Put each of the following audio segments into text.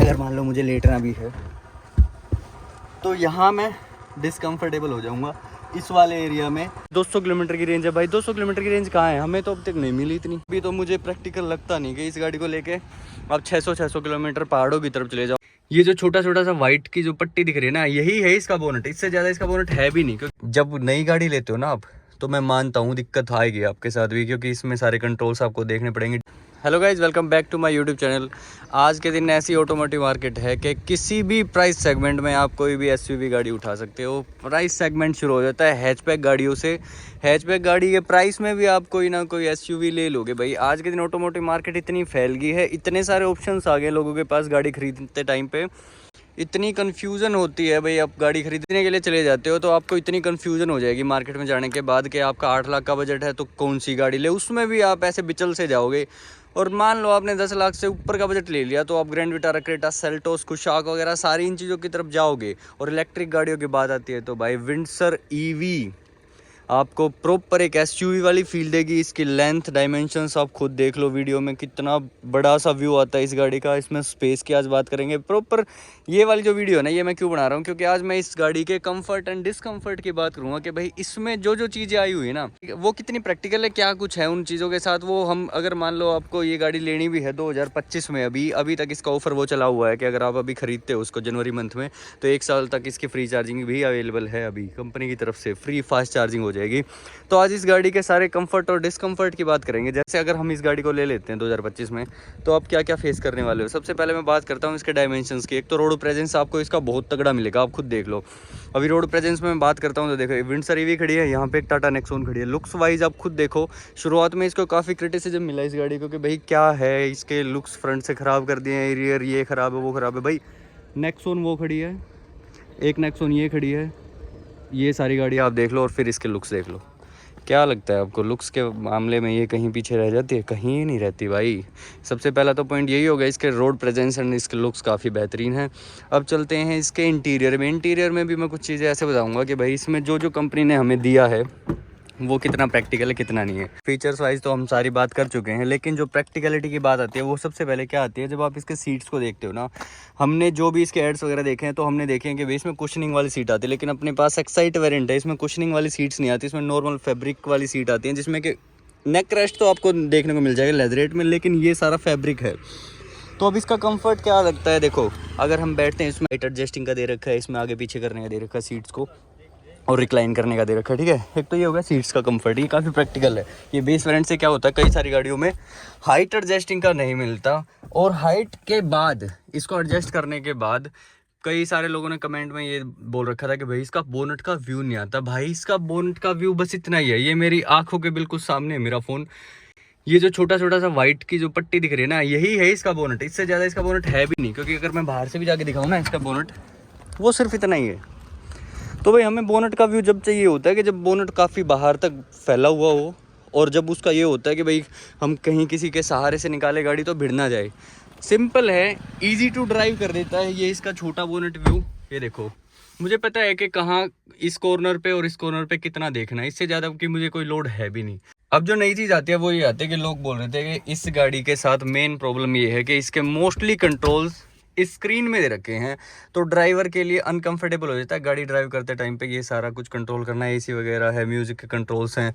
अगर मान लो मुझे लेटना भी है तो यहाँ मैं डिसकम्फर्टेबल हो जाऊँगा इस वाले एरिया में। 200 किलोमीटर की रेंज है भाई, 200 किलोमीटर की रेंज कहाँ है, हमें तो अब तक नहीं मिली इतनी। अभी तो मुझे प्रैक्टिकल लगता नहीं कि इस गाड़ी को लेके अब 600 किलोमीटर पहाड़ों की तरफ चले जाओ। ये जो छोटा छोटा सा व्हाइट की जो पट्टी दिख रही है ना, यही है इसका बोनट, इससे ज़्यादा इसका बोनट है भी नहीं। क्योंकि जब नई गाड़ी लेते हो ना आप, तो मैं मानता हूँ दिक्कत आएगी आपके साथ भी, क्योंकि इसमें सारे कंट्रोल्स आपको देखने पड़ेंगे। Hello guys, welcome back to my YouTube channel. आज के दिन ऐसी ऑटोमोटिव मार्केट है कि किसी भी प्राइस सेगमेंट में आप कोई भी एसयूवी गाड़ी उठा सकते हो। प्राइस सेगमेंट शुरू हो जाता है हैचबैक गाड़ियों से। हैचबैक गाड़ी के प्राइस में भी आप कोई ना कोई एसयूवी ले लोगे भाई। आज के दिन ऑटोमोटिव मार्केट इतनी फैल गई है, इतने सारे ऑप्शंस आ गए लोगों के पास गाड़ी खरीदते टाइम पे। इतनी कन्फ्यूज़न होती है भाई, आप गाड़ी खरीदने के लिए चले जाते हो तो आपको इतनी कन्फ्यूज़न हो जाएगी मार्केट में जाने के बाद कि आपका 8 लाख का बजट है तो कौन सी गाड़ी ले, उसमें भी आप ऐसे बिचल से जाओगे। और मान लो आपने 10 लाख से ऊपर का बजट ले लिया तो आप grand Vitara, Creta, Seltos, Kushaq वगैरह सारी इन चीज़ों की तरफ जाओगे। और इलेक्ट्रिक गाड़ियों की बात आती है तो भाई विंडसर ईवी आपको प्रॉपर एक एसयूवी वाली फील देगी। इसकी लेंथ डायमेंशंस आप खुद देख लो वीडियो में, कितना बड़ा सा व्यू आता है इस गाड़ी का। इसमें स्पेस की आज बात करेंगे प्रॉपर। ये वाली जो वीडियो है ना, ये मैं क्यों बना रहा हूँ, क्योंकि आज मैं इस गाड़ी के कंफर्ट एंड डिसकंफर्ट की बात करूँगा कि भाई इसमें जो जो चीज़ें आई हुई है ना, वो कितनी प्रैक्टिकल है, क्या कुछ है उन चीज़ों के साथ। वो हम अगर मान लो आपको ये गाड़ी लेनी भी है 2025 में, अभी तक इसका ऑफर वो चला हुआ है कि अगर आप अभी खरीदते हो उसको जनवरी मंथ में, तो 1 साल तक इसकी फ्री चार्जिंग भी अवेलेबल है। अभी कंपनी की तरफ से फ्री फास्ट चार्जिंग हो जाएगी। तो आज इस गाड़ी के सारे कंफर्ट और डिसकंफर्ट की बात करेंगे। जैसे अगर हम इस गाड़ी को ले लेते हैं 2025 में, तो आप क्या क्या फेस करने वाले हो। सबसे पहले मैं बात करता हूँ इसके डायमेंशंस की। एक तो रोड प्रेजेंस आपको इसका बहुत तगड़ा मिलेगा, आप खुद देख लो। अभी रोड प्रेजेंस में मैं बात करता हूँ तो देखो, विंडसर ईवी खड़ी है, यहाँ पे एक टाटा नेक्सॉन खड़ी है। लुक्स वाइज आप खुद देखो, शुरुआत में इसको काफ़ी क्रिटिसिज्म मिला इस गाड़ी को कि भाई क्या है इसके लुक्स, फ्रंट से ख़राब कर दिए हैं, रियर ये ख़राब है वो ख़राब है। भाई नेक्सॉन वो खड़ी है, एक नेक्सॉन ये खड़ी है, ये सारी गाड़ी आप देख लो और फिर इसके लुक्स देख लो। क्या लगता है आपको, लुक्स के मामले में ये कहीं पीछे रह जाती है? कहीं नहीं रहती भाई। सबसे पहला तो पॉइंट यही होगा, इसके रोड प्रेजेंस एंड इसके लुक्स काफ़ी बेहतरीन है। अब चलते हैं इसके इंटीरियर में। इंटीरियर में भी मैं कुछ चीज़ें ऐसे बताऊंगा कि भाई इसमें जो जो कंपनी ने हमें दिया है वो कितना प्रैक्टिकल है कितना नहीं है। फीचर्स वाइज तो हम सारी बात कर चुके हैं, लेकिन जो प्रैक्टिकलिटी की बात आती है वो सबसे पहले क्या आती है, जब आप इसके सीट्स को देखते हो ना। हमने जो भी इसके एड्स वगैरह देखे हैं तो हमने देखे हैं कि भाई इसमें कुशनिंग वाली सीट आती है, लेकिन अपने पास एक्साइट वेरिएंट है, इसमें कुशनिंग वाली सीट्स नहीं आती। इसमें नॉर्मल फैब्रिक वाली सीट आती है, जिसमें कि नेक रेस्ट तो आपको देखने को मिल जाएगा लेदरेट में, लेकिन ये सारा फैब्रिक है। तो अब इसका कंफर्ट क्या लगता है, देखो अगर हम बैठते हैं इसमें हाइट एडजस्टिंग का दे रखा है, इसमें आगे पीछे करने का दे रखा है सीट्स को, और रिक्लाइन करने का दे रखा है। ठीक है, एक तो ये होगा सीट्स का कंफर्ट, ये काफ़ी प्रैक्टिकल है। ये बेस वेरिएंट से क्या होता है, कई सारी गाड़ियों में हाइट एडजस्टिंग का नहीं मिलता, और हाइट के बाद इसको एडजस्ट करने के बाद कई सारे लोगों ने कमेंट में ये बोल रखा था कि भाई इसका बोनट का व्यू नहीं आता। भाई इसका बोनट का व्यू बस इतना ही है, ये मेरी आंखों के बिल्कुल सामने है मेरा फ़ोन। ये जो छोटा छोटा सा व्हाइट की जो पट्टी दिख रही है ना, यही है इसका बोनट, इससे ज़्यादा इसका बोनट है भी नहीं। क्योंकि अगर मैं बाहर से भी जाके दिखाऊँ ना इसका बोनट, वो सिर्फ इतना ही है। तो भाई हमें बोनट का व्यू जब चाहिए होता है कि जब बोनट काफ़ी बाहर तक फैला हुआ हो, और जब उसका ये होता है कि भाई हम कहीं किसी के सहारे से निकाले गाड़ी तो भिड़ ना जाए। सिंपल है, इजी टू ड्राइव कर देता है ये इसका छोटा बोनट व्यू। ये देखो, मुझे पता है कि कहाँ इस कॉर्नर पे और इस कॉर्नर पे कितना देखना है, इससे ज़्यादा कि मुझे कोई लोड है भी नहीं। अब जो नई चीज़ आती है वो ये आती है कि लोग बोल रहे थे कि इस गाड़ी के साथ मेन प्रॉब्लम ये है कि इसके मोस्टली कंट्रोल्स स्क्रीन में दे रखे हैं, तो ड्राइवर के लिए अनकंफर्टेबल हो जाता है गाड़ी ड्राइव करते टाइम पे। ये सारा कुछ कंट्रोल करना है, एसी वगैरह है, म्यूजिक के कंट्रोल्स हैं,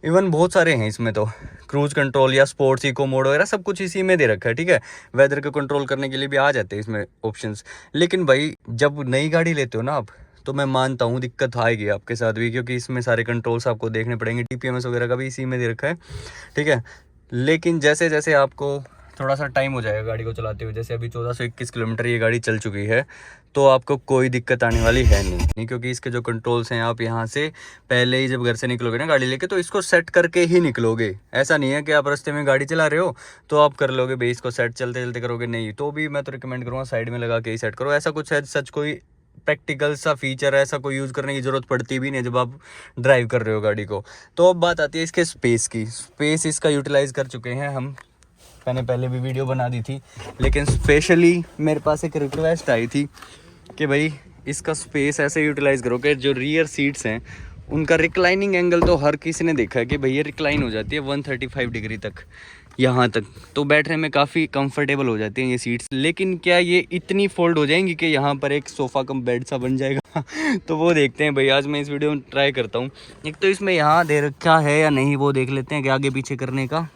इवन बहुत सारे हैं इसमें। तो क्रूज कंट्रोल या स्पोर्ट्स इको मोड वगैरह सब कुछ इसी में दे रखा है। ठीक है, वेदर को कंट्रोल करने के लिए भी आ जाते हैं इसमें ऑप्शंस। लेकिन भाई जब नई गाड़ी लेते हो ना आप, तो मैं मानता हूँ दिक्कत आएगी आपके साथ भी, क्योंकि इसमें सारे कंट्रोल्स आपको देखने पड़ेंगे। TPMS वगैरह का भी इसी में दे रखा है। ठीक है, लेकिन जैसे जैसे आपको थोड़ा सा टाइम हो जाएगा गाड़ी को चलाते हुए, जैसे अभी 1421 किलोमीटर ये गाड़ी चल चुकी है, तो आपको कोई दिक्कत आने वाली है नहीं। क्योंकि इसके जो कंट्रोल्स हैं, आप यहाँ से पहले ही जब घर से निकलोगे ना गाड़ी लेके, तो इसको सेट करके ही निकलोगे। ऐसा नहीं है कि आप रास्ते में गाड़ी चला रहे हो तो आप कर लोगे भाई इसको सेट, चलते चलते करोगे, नहीं। तो भी मैं तो रिकमेंड करूँगा साइड में लगा के ही सेट करो। ऐसा कुछ है सच कोई प्रैक्टिकल सा फीचर है, ऐसा कोई यूज़ करने की ज़रूरत पड़ती भी नहीं जब आप ड्राइव कर रहे हो गाड़ी को। तो अब बात आती है इसके स्पेस की। स्पेस इसका यूटिलाइज़ कर चुके हैं हम, मैंने पहले भी वीडियो बना दी थी, लेकिन स्पेशली मेरे पास एक रिक्वेस्ट आई थी कि भाई इसका स्पेस ऐसे यूटिलाइज़ करो कि जो रियर सीट्स हैं उनका रिक्लाइनिंग एंगल तो हर किसी ने देखा है कि भैया रिक्लाइन हो जाती है 135 डिग्री तक। यहाँ तक, तो बैठने में काफ़ी कंफर्टेबल हो जाती हैं ये सीट्स। लेकिन क्या ये इतनी फोल्ड हो जाएंगी कि यहाँ पर एक सोफ़ा कम बेड सा बन जाएगा? तो वो देखते हैं भाई, आज मैं इस वीडियो में ट्राई करता हूँ। एक तो इसमें यहाँ दे रखा है या नहीं वो देख लेते हैं कि आगे पीछे करने का।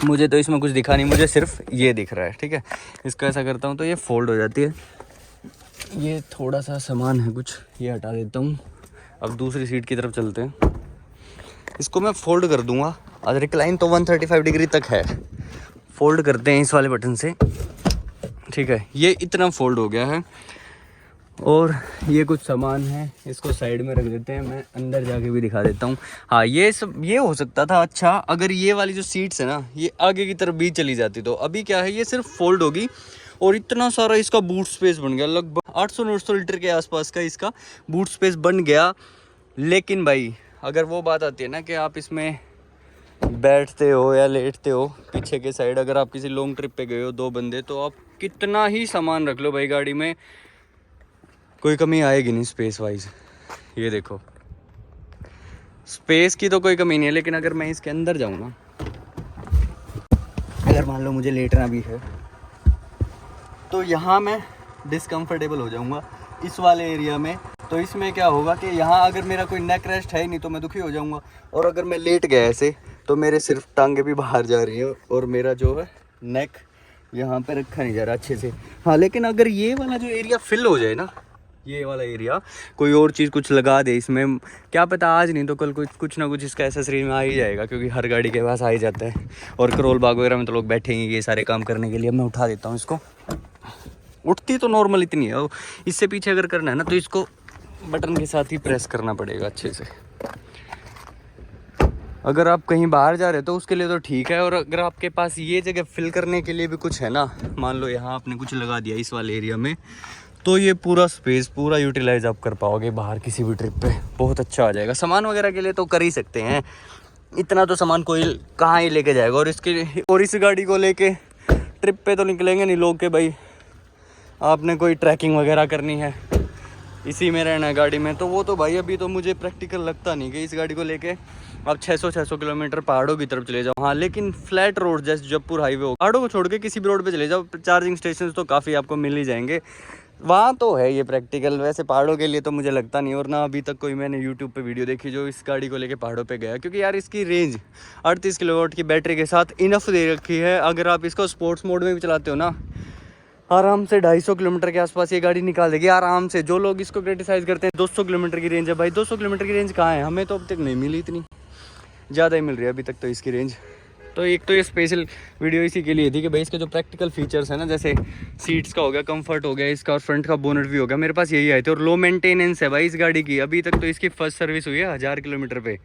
मुझे तो इसमें कुछ दिखा नहीं, मुझे सिर्फ ये दिख रहा है। ठीक है, इसका ऐसा करता हूँ तो ये फोल्ड हो जाती है। ये थोड़ा सा सामान है कुछ, ये हटा देता हूँ। अब दूसरी सीट की तरफ चलते हैं। इसको मैं फोल्ड कर दूंगा। आज रिक्लाइन तो 135 डिग्री तक है। फोल्ड करते हैं इस वाले बटन से। ठीक है, ये इतना फोल्ड हो गया है। और ये कुछ सामान है, इसको साइड में रख देते हैं। मैं अंदर जाके भी दिखा देता हूँ। हाँ, ये सब ये हो सकता था अच्छा अगर ये वाली जो सीट्स है ना, ये आगे की तरफ भी चली जाती। तो अभी क्या है, ये सिर्फ फोल्ड होगी और इतना सारा इसका बूट स्पेस बन गया। लगभग 800-900 लीटर के आसपास का इसका बूट स्पेस बन गया। लेकिन भाई अगर वो बात आती है ना कि आप इसमें बैठते हो या लेटते हो पीछे के साइड, अगर आप किसी लॉन्ग ट्रिप पे गए हो 2 बंदे, तो आप कितना ही सामान रख लो भाई गाड़ी में, कोई कमी आएगी नहीं स्पेस वाइज। ये देखो, स्पेस की तो कोई कमी नहीं है। लेकिन अगर मैं इसके अंदर जाऊँ ना, अगर मान लो मुझे लेटना भी है, तो यहाँ मैं डिसकम्फर्टेबल हो जाऊँगा इस वाले एरिया में। तो इसमें क्या होगा कि यहाँ अगर मेरा कोई नेक रेस्ट है ही नहीं तो मैं दुखी हो जाऊँगा। और अगर मैं लेट गया ऐसे तो मेरे सिर्फ टांगे भी बाहर जा रही है और मेरा जो है नेक यहाँ पे रखा नहीं जा रहा अच्छे से। हाँ, लेकिन अगर ये वाला जो एरिया फिल हो जाए ना, ये वाला एरिया, कोई और चीज़ कुछ लगा दे इसमें, क्या पता आज नहीं तो कल कुछ ना कुछ इसका एसेसरी में आ ही जाएगा, क्योंकि हर गाड़ी के पास आ ही जाता है। और करोल बाग वगैरह में तो लोग बैठेंगे ये सारे काम करने के लिए। मैं उठा देता हूँ इसको। उठती तो नॉर्मल इतनी है, इससे पीछे अगर करना है ना तो इसको बटन के साथ ही प्रेस करना पड़ेगा अच्छे से। अगर आप कहीं बाहर जा रहे हो तो उसके लिए तो ठीक है। और अगर आपके पास ये जगह फिल करने के लिए भी कुछ है ना, मान लो यहाँ आपने कुछ लगा दिया इस वाले एरिया में, तो ये पूरा स्पेस पूरा यूटिलाइज आप कर पाओगे बाहर किसी भी ट्रिप पे, बहुत अच्छा आ जाएगा। सामान वगैरह के लिए तो कर ही सकते हैं, इतना तो सामान कोई कहाँ ही लेके जाएगा। और इस गाड़ी को लेके ट्रिप पे तो निकलेंगे नहीं लोग के भाई आपने कोई ट्रैकिंग वगैरह करनी है, इसी में रहना है गाड़ी में, तो वो तो भाई अभी तो मुझे प्रैक्टिकल लगता नहीं कि इस गाड़ी को लेके आप 600 किलोमीटर पहाड़ों की तरफ चले जाओ। हाँ, लेकिन फ्लैट रोड जैसे जयपुर हाईवे हो, पहाड़ों को छोड़ के किसी भी रोड पे चले जाओ, चार्जिंग स्टेशन तो काफ़ी आपको मिल ही जाएंगे, वहाँ तो है ये प्रैक्टिकल। वैसे पहाड़ों के लिए तो मुझे लगता नहीं, और ना अभी तक कोई मैंने यूट्यूब पे वीडियो देखी जो इस गाड़ी को लेके पहाड़ों पे गया, क्योंकि यार इसकी रेंज 38 किलोवाट की बैटरी के साथ इनफ दे रखी है। अगर आप इसको स्पोर्ट्स मोड में भी चलाते हो ना, आराम से 250 किलोमीटर के आसपास ये गाड़ी निकाल देगी आराम से। जो लोग इसको क्रिटिसाइज़ करते हैं 200 किलोमीटर की रेंज है, भाई 200 किलोमीटर की रेंज कहाँ है? हमें तो अब तक नहीं मिली, इतनी ज़्यादा ही मिल रही है अभी तक तो इसकी रेंज। तो एक तो ये स्पेशल वीडियो इसी के लिए थी कि भाई इसके जो प्रैक्टिकल फीचर्स है ना, जैसे सीट्स का हो गया, कंफर्ट हो गया इसका, और फ्रंट का बोनट भी हो गया, मेरे पास यही आए थे। और लो मेंटेनेंस है भाई इस गाड़ी की। अभी तक तो इसकी फर्स्ट सर्विस हुई है 1000 किलोमीटर पे,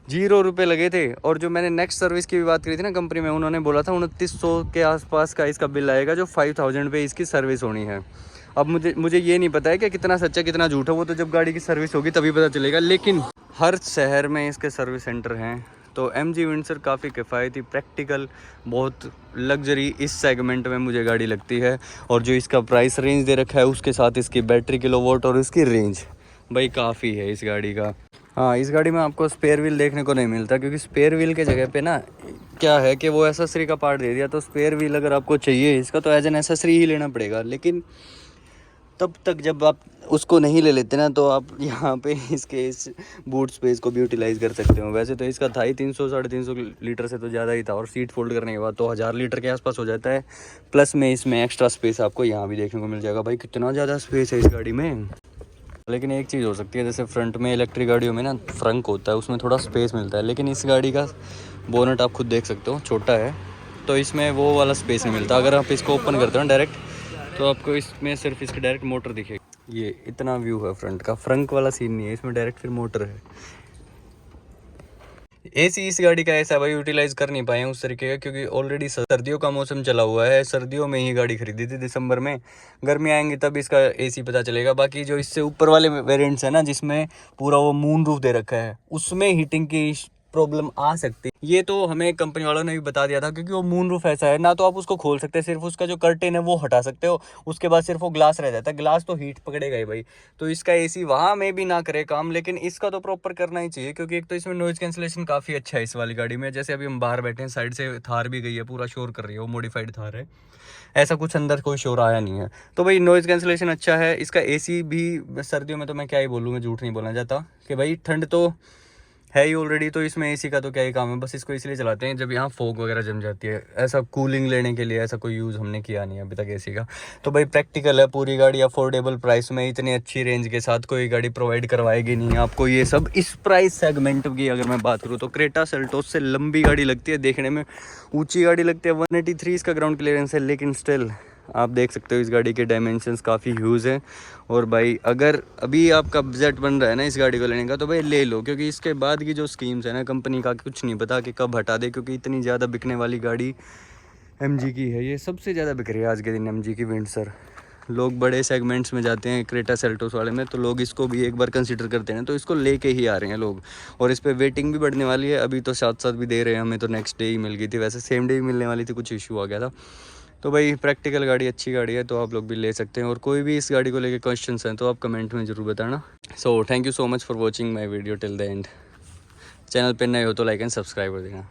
0 रुपये लगे थे। और जो मैंने नेक्स्ट सर्विस की भी बात करी थी ना कंपनी में, उन्होंने बोला था 2900 के आसपास का इसका बिल आएगा, जो 5000 पे इसकी सर्विस होनी है। अब मुझे ये नहीं पता है कि कितना सच्चा कितना झूठ है, वो तो जब गाड़ी की सर्विस होगी तभी पता चलेगा। लेकिन हर शहर में इसके सर्विस सेंटर हैं। तो MG विंडसर काफ़ी किफ़ायती, प्रैक्टिकल, बहुत लग्जरी इस सेगमेंट में मुझे गाड़ी लगती है। और जो इसका प्राइस रेंज दे रखा है उसके साथ इसकी बैटरी किलोवाट और इसकी रेंज भाई काफ़ी है इस गाड़ी का। हाँ, इस गाड़ी में आपको स्पेयर व्हील देखने को नहीं मिलता, क्योंकि स्पेयर व्हील के जगह पे ना क्या है कि वो एसेसरी का पार्ट दे दिया। तो स्पेयर व्हील अगर आपको चाहिए इसका तो एज एन एसेसरी ही लेना पड़ेगा। लेकिन तब तक जब आप उसको नहीं ले लेते ना, तो आप यहाँ पे इसके इस बूट स्पेस को भी यूटिलाइज़ कर सकते हो। वैसे तो इसका था ही 300-350 लीटर से तो ज़्यादा ही था, और सीट फोल्ड करने के बाद तो 1000 लीटर के आसपास हो जाता है। प्लस में इसमें एक्स्ट्रा स्पेस आपको यहाँ भी देखने को मिल जाएगा। भाई कितना ज़्यादा स्पेस है इस गाड़ी में। लेकिन एक चीज़ हो सकती है, जैसे फ्रंट में इलेक्ट्रिक गाड़ियों में ना फ्रंक होता है, उसमें थोड़ा स्पेस मिलता है। लेकिन इस गाड़ी का बोनट आप खुद देख सकते हो, छोटा है, तो इसमें वो वाला स्पेस नहीं मिलता। अगर आप इसको ओपन करते हो डायरेक्ट, तो आपको इसमें सिर्फ इसकी डायरेक्ट मोटर दिखेगी। ये इतना व्यू है फ्रंट का, फ्रंट वाला सीन नहीं है इसमें, डायरेक्ट फिर मोटर है। AC इस गाड़ी का ऐसा भाई यूटिलाइज कर नहीं पाए उस तरीके का, क्योंकि ऑलरेडी सर्दियों का मौसम चला हुआ है। सर्दियों में ही गाड़ी खरीदी थी दिसंबर में, गर्मी आएंगी तब इसका AC पता चलेगा। बाकी जो इससे ऊपर वाले वेरिएंट्स है ना, जिसमें पूरा वो मून रूफ दे रखा है, उसमें हीटिंग की प्रॉब्लम आ सकती है। ये तो हमें कंपनी वालों ने भी बता दिया था, क्योंकि वो मून रूफ ऐसा है ना, तो आप उसको खोल सकते हैं, सिर्फ उसका जो कर्टेन है वो हटा सकते हो, उसके बाद सिर्फ वो ग्लास रह जाता है। ग्लास तो हीट पकड़ेगा ही भाई, तो इसका एसी वहाँ में भी ना करे काम, लेकिन इसका तो प्रॉपर करना ही चाहिए, क्योंकि एक तो इसमें नॉइज कैंसिलेशन काफ़ी अच्छा है इस वाली गाड़ी में। जैसे अभी हम बाहर बैठे हैं, साइड से थार भी गई है, पूरा शोर कर रही है, वो मॉडिफाइड थार है, ऐसा कुछ अंदर कोई शोर आया नहीं है। तो भाई नॉइज़ कैंसिलेशन अच्छा है इसका। एसी भी सर्दियों में तो मैं क्या ही बोलूँ, मैं झूठ नहीं बोलना चाहता कि भाई ठंड तो है ही ऑलरेडी, तो इसमें एसी का तो क्या ही काम है, बस इसको इसलिए चलाते हैं जब यहाँ फॉग वगैरह जम जाती है। ऐसा कूलिंग लेने के लिए ऐसा कोई यूज़ हमने किया नहीं है अभी तक एसी का। तो भाई प्रैक्टिकल है, पूरी गाड़ी अफोर्डेबल प्राइस में इतनी अच्छी रेंज के साथ कोई गाड़ी प्रोवाइड करवाएगी नहीं आपको ये सब। इस प्राइस सेगमेंट की अगर मैं बात करूँ तो क्रेटा सेल्टोस से लंबी गाड़ी लगती है, देखने में ऊँची गाड़ी लगती है। 183 इसका ग्राउंड क्लियरेंस है, लेकिन स्टिल आप देख सकते हो इस गाड़ी के डायमेंशंस काफ़ी ह्यूज हैं। और भाई अगर अभी आपका बजट बन रहा है ना इस गाड़ी को लेने का, तो भाई ले लो, क्योंकि इसके बाद की जो स्कीम्स है ना कंपनी का कुछ नहीं पता कि कब हटा दे, क्योंकि इतनी ज़्यादा बिकने वाली गाड़ी MG की है। ये सबसे ज़्यादा बिक रही है आज के दिन MG की विंडसर। लोग बड़े सेगमेंट्स में जाते हैं क्रेटा सेल्टोस वाले में, तो लोग इसको भी एक बार कंसिडर करते हैं, तो इसको लेके ही आ रहे हैं लोग। और इस पर वेटिंग भी बढ़ने वाली है, अभी तो साथ साथ भी दे रहे हैं, हमें तो नेक्स्ट डे ही मिल गई थी, वैसे सेम डे ही मिलने वाली थी, कुछ इशू आ गया था। तो भाई प्रैक्टिकल गाड़ी, अच्छी गाड़ी है, तो आप लोग भी ले सकते हैं। और कोई भी इस गाड़ी को लेके क्वेश्चंस हैं तो आप कमेंट में ज़रूर बताना। So thank you so much for watching my video till the end. Channel पर नए हो तो लाइक एंड सब्सक्राइब कर देना।